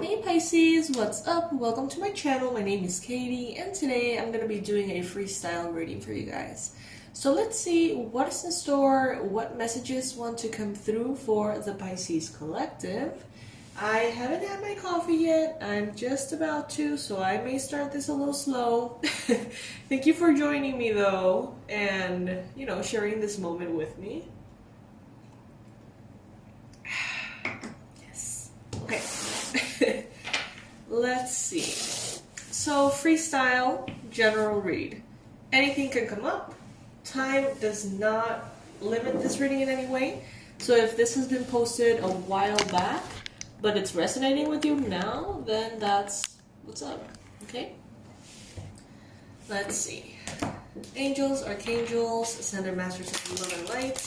Hey Pisces, what's up? Welcome to my channel. My name is Katie and today I'm going to be doing a freestyle reading for you guys. So let's see what is in store, what messages want to come through for the Pisces collective. I haven't had my coffee yet. I'm just about to, so I may start this a little slow. Thank you for joining me though and, sharing this moment with me. Yes. Okay. Let's see. So freestyle, general read. Anything can come up. Time does not limit this reading in any way. So if this has been posted a while back, but it's resonating with you now, then that's what's up, okay? Let's see. Angels, archangels, ascended masters of love and light,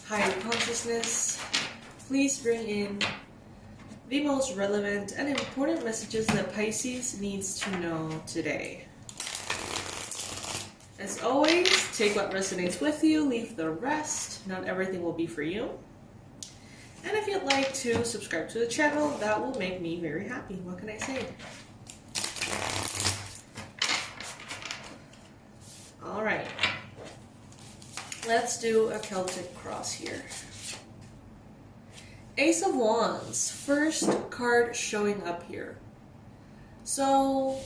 higher consciousness, please bring in the most relevant and important messages that Pisces needs to know today. As always, take what resonates with you, leave the rest. Not everything will be for you. And if you'd like to subscribe to the channel, that will make me very happy. What can I say? Alright. Let's do a Celtic cross here. Ace of Wands, first card showing up here. So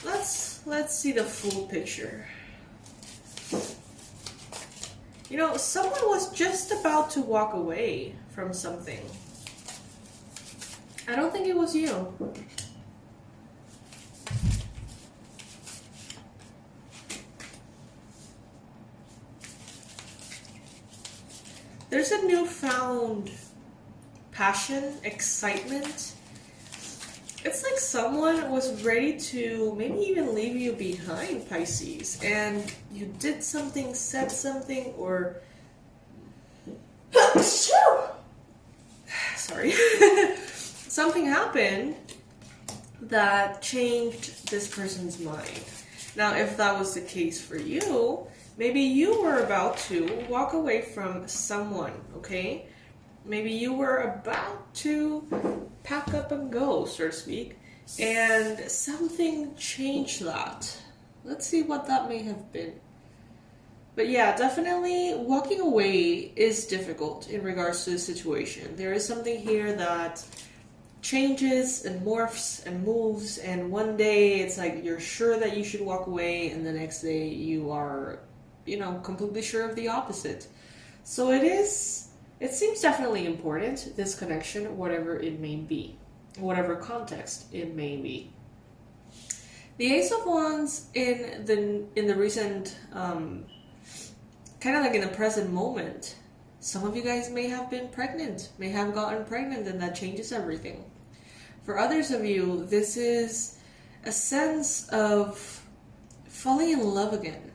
let's see the full picture. Someone was just about to walk away from something. I don't think it was you. There's a newfound passion, excitement. It's like someone was ready to maybe even leave you behind, Pisces, and you did something, said something, or sorry, something happened that changed this person's mind. Now, if that was the case for you, maybe you were about to walk away from someone, okay? Maybe you were about to pack up and go, so to speak, and something changed that. Let's see what that may have been. But yeah, definitely walking away is difficult in regards to the situation. There is something here that changes and morphs and moves, and one day it's like you're sure that you should walk away, and the next day you are completely sure of the opposite. So it seems definitely important, this connection, whatever it may be, whatever context it may be. The Ace of Wands in the recent, kind of like in the present moment, some of you guys may have been pregnant, may have gotten pregnant, and that changes everything. For others of you, this is a sense of falling in love again.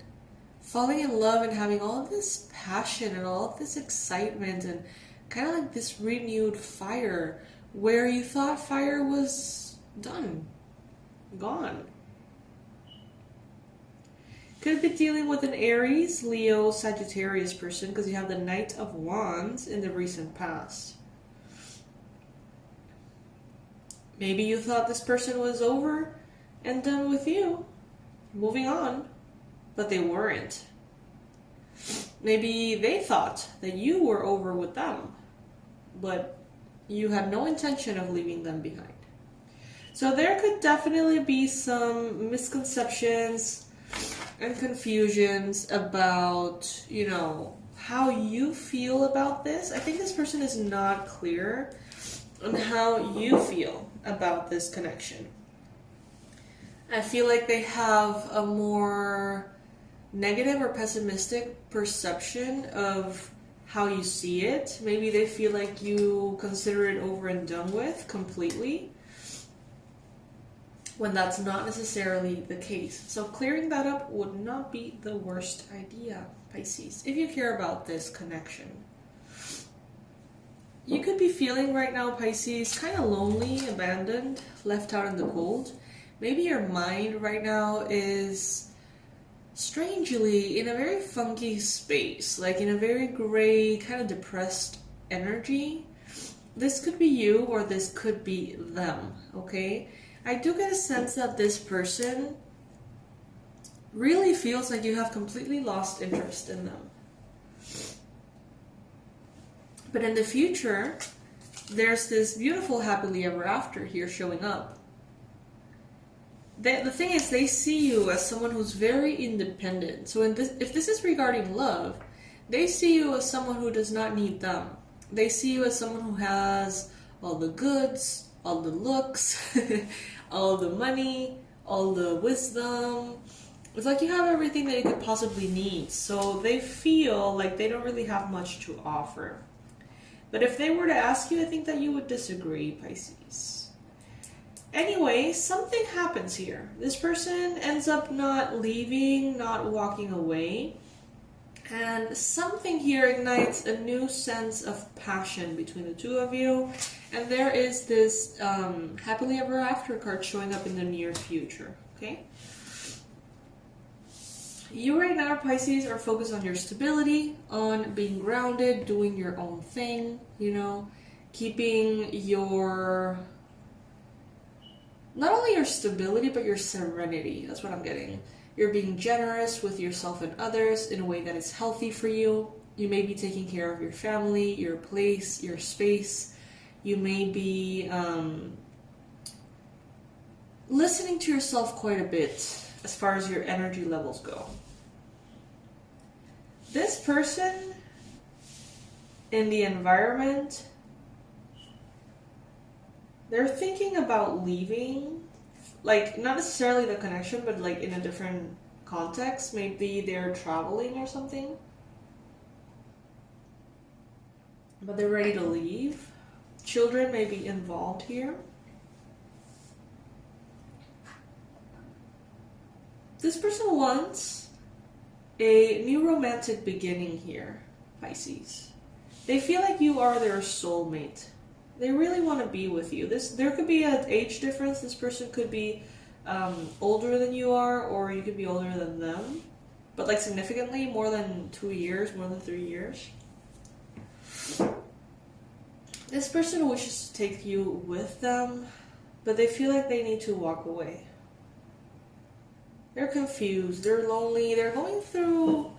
Falling in love and having all of this passion and all of this excitement and kind of like this renewed fire where you thought fire was done, gone. Could be dealing with an Aries, Leo, Sagittarius person because you have the Knight of Wands in the recent past. Maybe you thought this person was over and done with you, moving on. But they weren't. Maybe they thought that you were over with them, but you had no intention of leaving them behind. So there could definitely be some misconceptions and confusions about, how you feel about this. I think this person is not clear on how you feel about this connection. I feel like they have a more negative or pessimistic perception of how you see it. Maybe they feel like you consider it over and done with completely, when that's not necessarily the case. So clearing that up would not be the worst idea, Pisces, if you care about this connection. You could be feeling right now, Pisces, kind of lonely, abandoned, left out in the cold. Maybe your mind right now is strangely in a very funky space, like in a very gray, kind of depressed energy. This could be you or this could be them, okay? I do get a sense that this person really feels like you have completely lost interest in them. But in the future, there's this beautiful happily ever after here showing up. The thing is, they see you as someone who's very independent. So if this is regarding love, they see you as someone who does not need them. They see you as someone who has all the goods, all the looks, all the money, all the wisdom. It's like you have everything that you could possibly need. So they feel like they don't really have much to offer. But if they were to ask you, I think that you would disagree, Pisces. Anyway, something happens here. This person ends up not leaving, not walking away. And something here ignites a new sense of passion between the two of you. And there is this happily ever after card showing up in the near future. Okay? You right now, Pisces, are focused on your stability, on being grounded, doing your own thing, you know, keeping your, not only your stability, but your serenity. That's what I'm getting. You're being generous with yourself and others in a way that is healthy for you. You may be taking care of your family, your place, your space. You may be listening to yourself quite a bit as far as your energy levels go. This person in the environment, they're thinking about leaving, like not necessarily the connection, but like in a different context. Maybe they're traveling or something, but they're ready to leave. Children may be involved here. This person wants a new romantic beginning here, Pisces. They feel like you are their soulmate. They really want to be with you. There could be an age difference. This person could be older than you are, or you could be older than them. But like significantly, more than 2 years, more than 3 years. This person wishes to take you with them, but they feel like they need to walk away. They're confused, they're lonely, they're going through...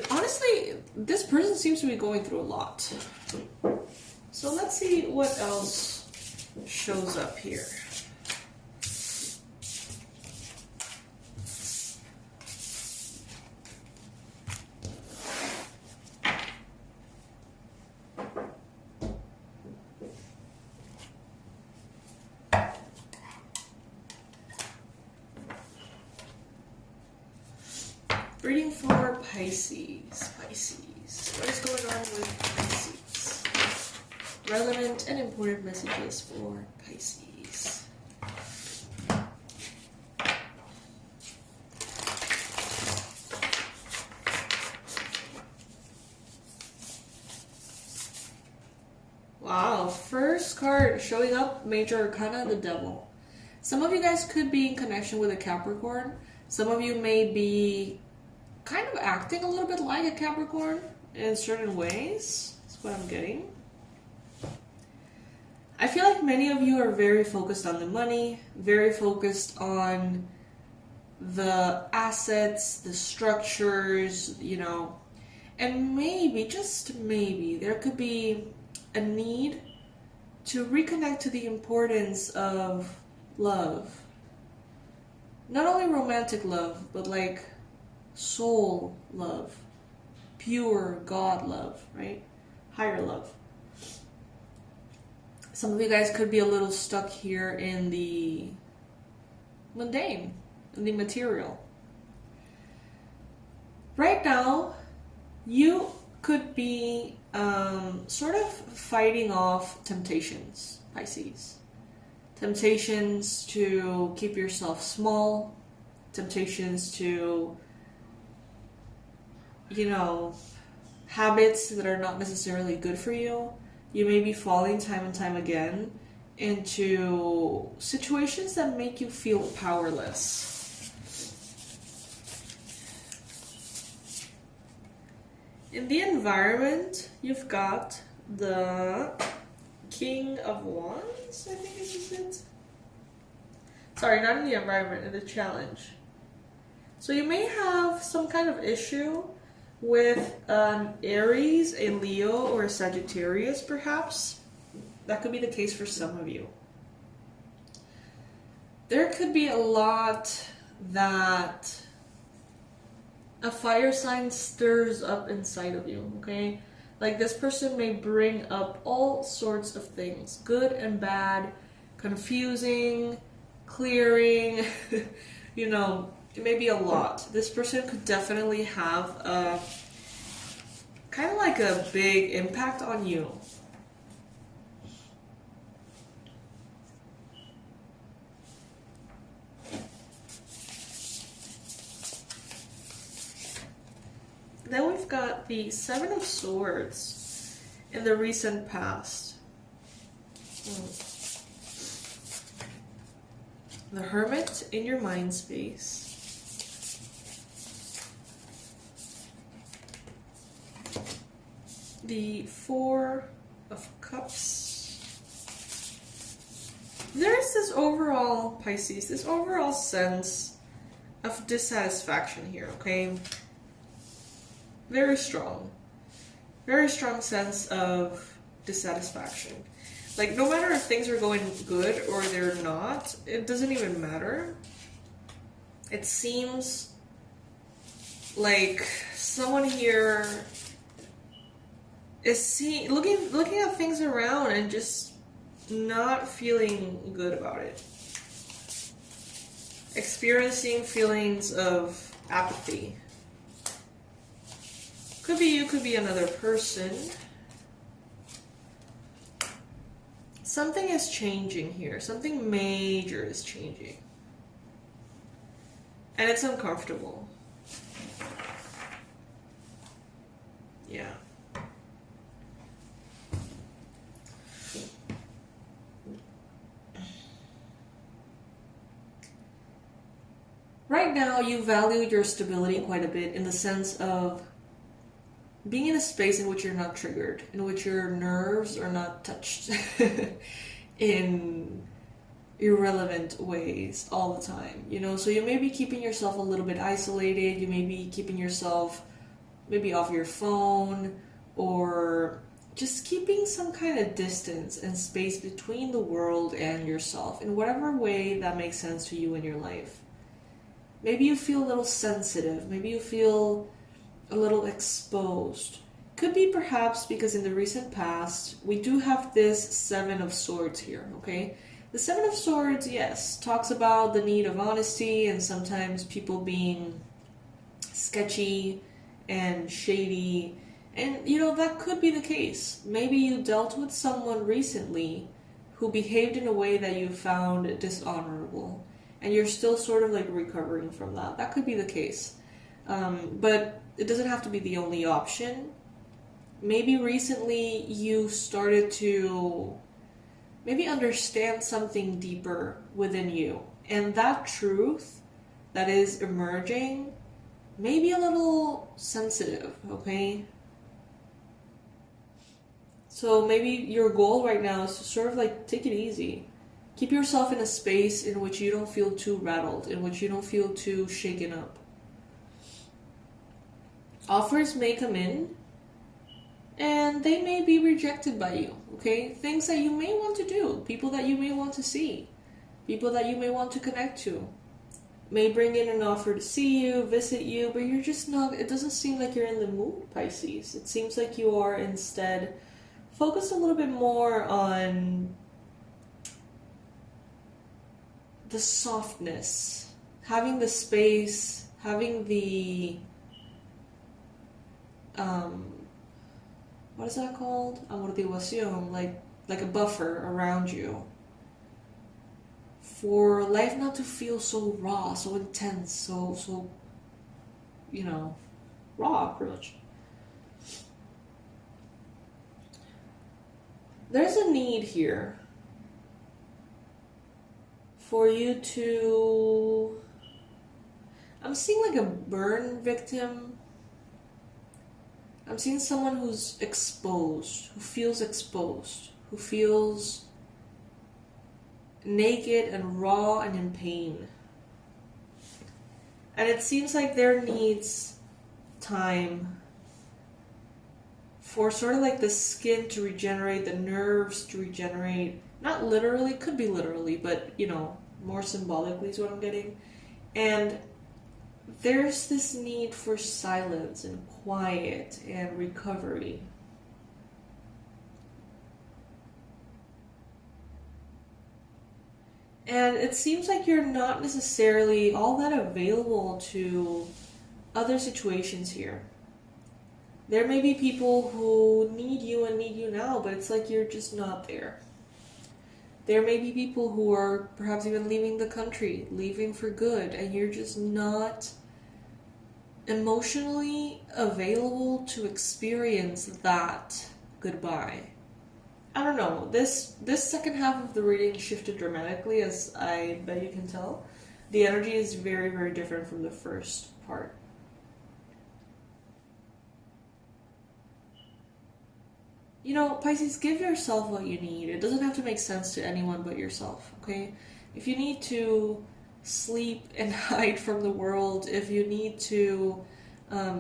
Honestly, this person seems to be going through a lot. So let's see what else shows up here. Reading for Pisces. Pisces. What is going on with Pisces? Relevant and important messages for Pisces. Wow, first card showing up, Major Arcana, the Devil. Some of you guys could be in connection with a Capricorn. Some of you may be kind of acting a little bit like a Capricorn in certain ways. That's what I'm getting. I feel like many of you are very focused on the money, very focused on the assets, the structures, you know, and maybe, just maybe, there could be a need to reconnect to the importance of love. Not only romantic love, but like soul love, pure God love, right? Higher love. Some of you guys could be a little stuck here in the mundane, in the material. Right now, you could be sort of fighting off temptations, Pisces. Temptations to keep yourself small, temptations to, you know, habits that are not necessarily good for you. You may be falling time and time again into situations that make you feel powerless. In the environment, you've got the King of Wands, I think this is it. Sorry, not in the environment, in the challenge. So you may have some kind of issue with an Aries, a Leo, or a Sagittarius, perhaps. That could be the case for some of you. There could be a lot that a fire sign stirs up inside of you, okay? Like this person may bring up all sorts of things, good and bad, confusing, clearing, you know, it may be a lot. This person could definitely have a kind of like a big impact on you. Then we've got the Seven of Swords in the recent past. The Hermit in your mind space. The Four of Cups. There's this overall, Pisces, this overall sense of dissatisfaction here, okay? Very strong sense of dissatisfaction. Like, no matter if things are going good or they're not, it doesn't even matter. It seems like someone here is looking at things around and just not feeling good about it. Experiencing feelings of apathy. Could be you, could be another person. Something is changing here. Something major is changing. And it's uncomfortable. Yeah. Right now, you value your stability quite a bit in the sense of being in a space in which you're not triggered, in which your nerves are not touched in irrelevant ways all the time, you know? So you may be keeping yourself a little bit isolated, you may be keeping yourself maybe off your phone, or just keeping some kind of distance and space between the world and yourself in whatever way that makes sense to you in your life. Maybe you feel a little sensitive, maybe you feel a little exposed. Could be perhaps because in the recent past, we do have this Seven of Swords here, okay? The Seven of Swords, yes, talks about the need of honesty and sometimes people being sketchy and shady. And, you know, that could be the case. Maybe you dealt with someone recently who behaved in a way that you found dishonorable. And you're still sort of like recovering from that. That could be the case. But it doesn't have to be the only option. Maybe recently you started to maybe understand something deeper within you. And that truth that is emerging may be a little sensitive, okay? So maybe your goal right now is to sort of like take it easy. Keep yourself in a space in which you don't feel too rattled, in which you don't feel too shaken up. Offers may come in, and they may be rejected by you, okay? Things that you may want to do, people that you may want to see, people that you may want to connect to, may bring in an offer to see you, visit you, but you're just not, it doesn't seem like you're in the mood, Pisces. It seems like you are instead focused a little bit more on the softness, having the space, having the what is that called? Amortiguación, like a buffer around you. For life not to feel so raw, so intense, so you know, raw, pretty much. There's a need here for you to, I'm seeing like a burn victim. I'm seeing someone who's exposed, who feels naked and raw and in pain. And it seems like there needs time for sort of like the skin to regenerate, the nerves to regenerate. Not literally, could be literally, but you know, more symbolically is what I'm getting. And there's this need for silence and quiet and recovery. And it seems like you're not necessarily all that available to other situations here. There may be people who need you and need you now, but it's like you're just not there. There may be people who are perhaps even leaving the country, leaving for good, and you're just not emotionally available to experience that goodbye. I don't know, this second half of the reading shifted dramatically, as I bet you can tell. The energy is very, very different from the first part. You know, Pisces, give yourself what you need. It doesn't have to make sense to anyone but yourself, okay? If you need to sleep and hide from the world, if you need to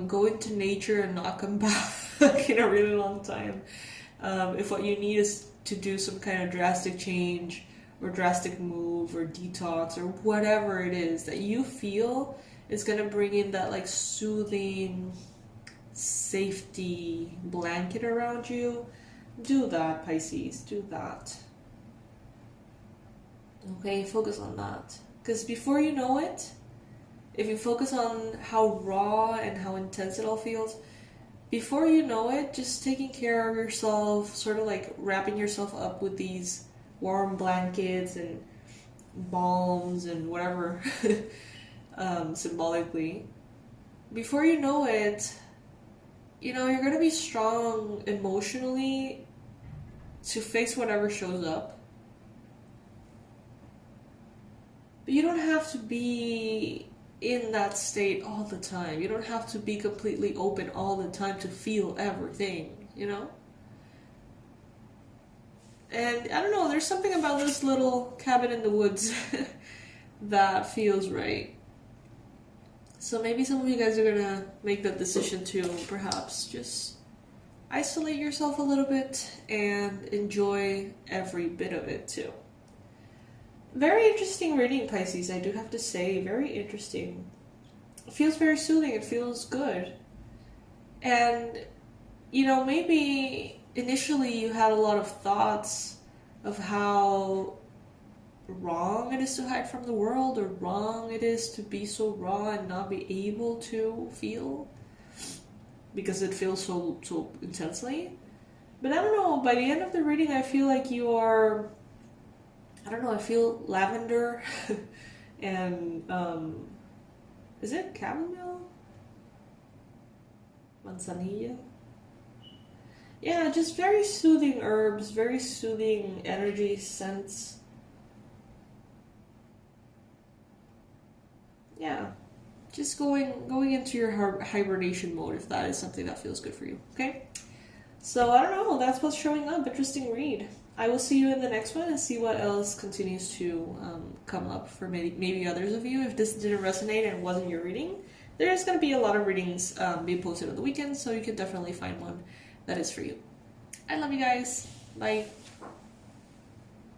go into nature and not come back in a really long time, if what you need is to do some kind of drastic change or drastic move or detox or whatever it is that you feel is going to bring in that like soothing safety blanket around you, do that, Pisces, do that. Okay, focus on that. Because before you know it, if you focus on how raw and how intense it all feels, before you know it, just taking care of yourself, sort of like wrapping yourself up with these warm blankets and balms and whatever, symbolically, before you know it, you know, you're going to be strong emotionally to face whatever shows up. But you don't have to be in that state all the time. You don't have to be completely open all the time to feel everything, you know? And I don't know, there's something about this little cabin in the woods that feels right. So maybe some of you guys are gonna make that decision to perhaps just isolate yourself a little bit and enjoy every bit of it too. Very interesting reading, Pisces, I do have to say. Very interesting. It feels very soothing. It feels good. And, you know, maybe initially you had a lot of thoughts of how wrong it is to hide from the world, or wrong it is to be so raw and not be able to feel because it feels so intensely. But I don't know, by the end of the reading I feel like you are, I don't know, I feel lavender and is it chamomile? Manzanilla? Yeah, just very soothing herbs, very soothing energy, scents. Yeah, just going into your hibernation mode if that is something that feels good for you, okay? So, I don't know, that's what's showing up. Interesting read. I will see you in the next one and see what else continues to come up for maybe others of you. If this didn't resonate and wasn't your reading, there's going to be a lot of readings being posted on the weekend, so you can definitely find one that is for you. I love you guys. Bye.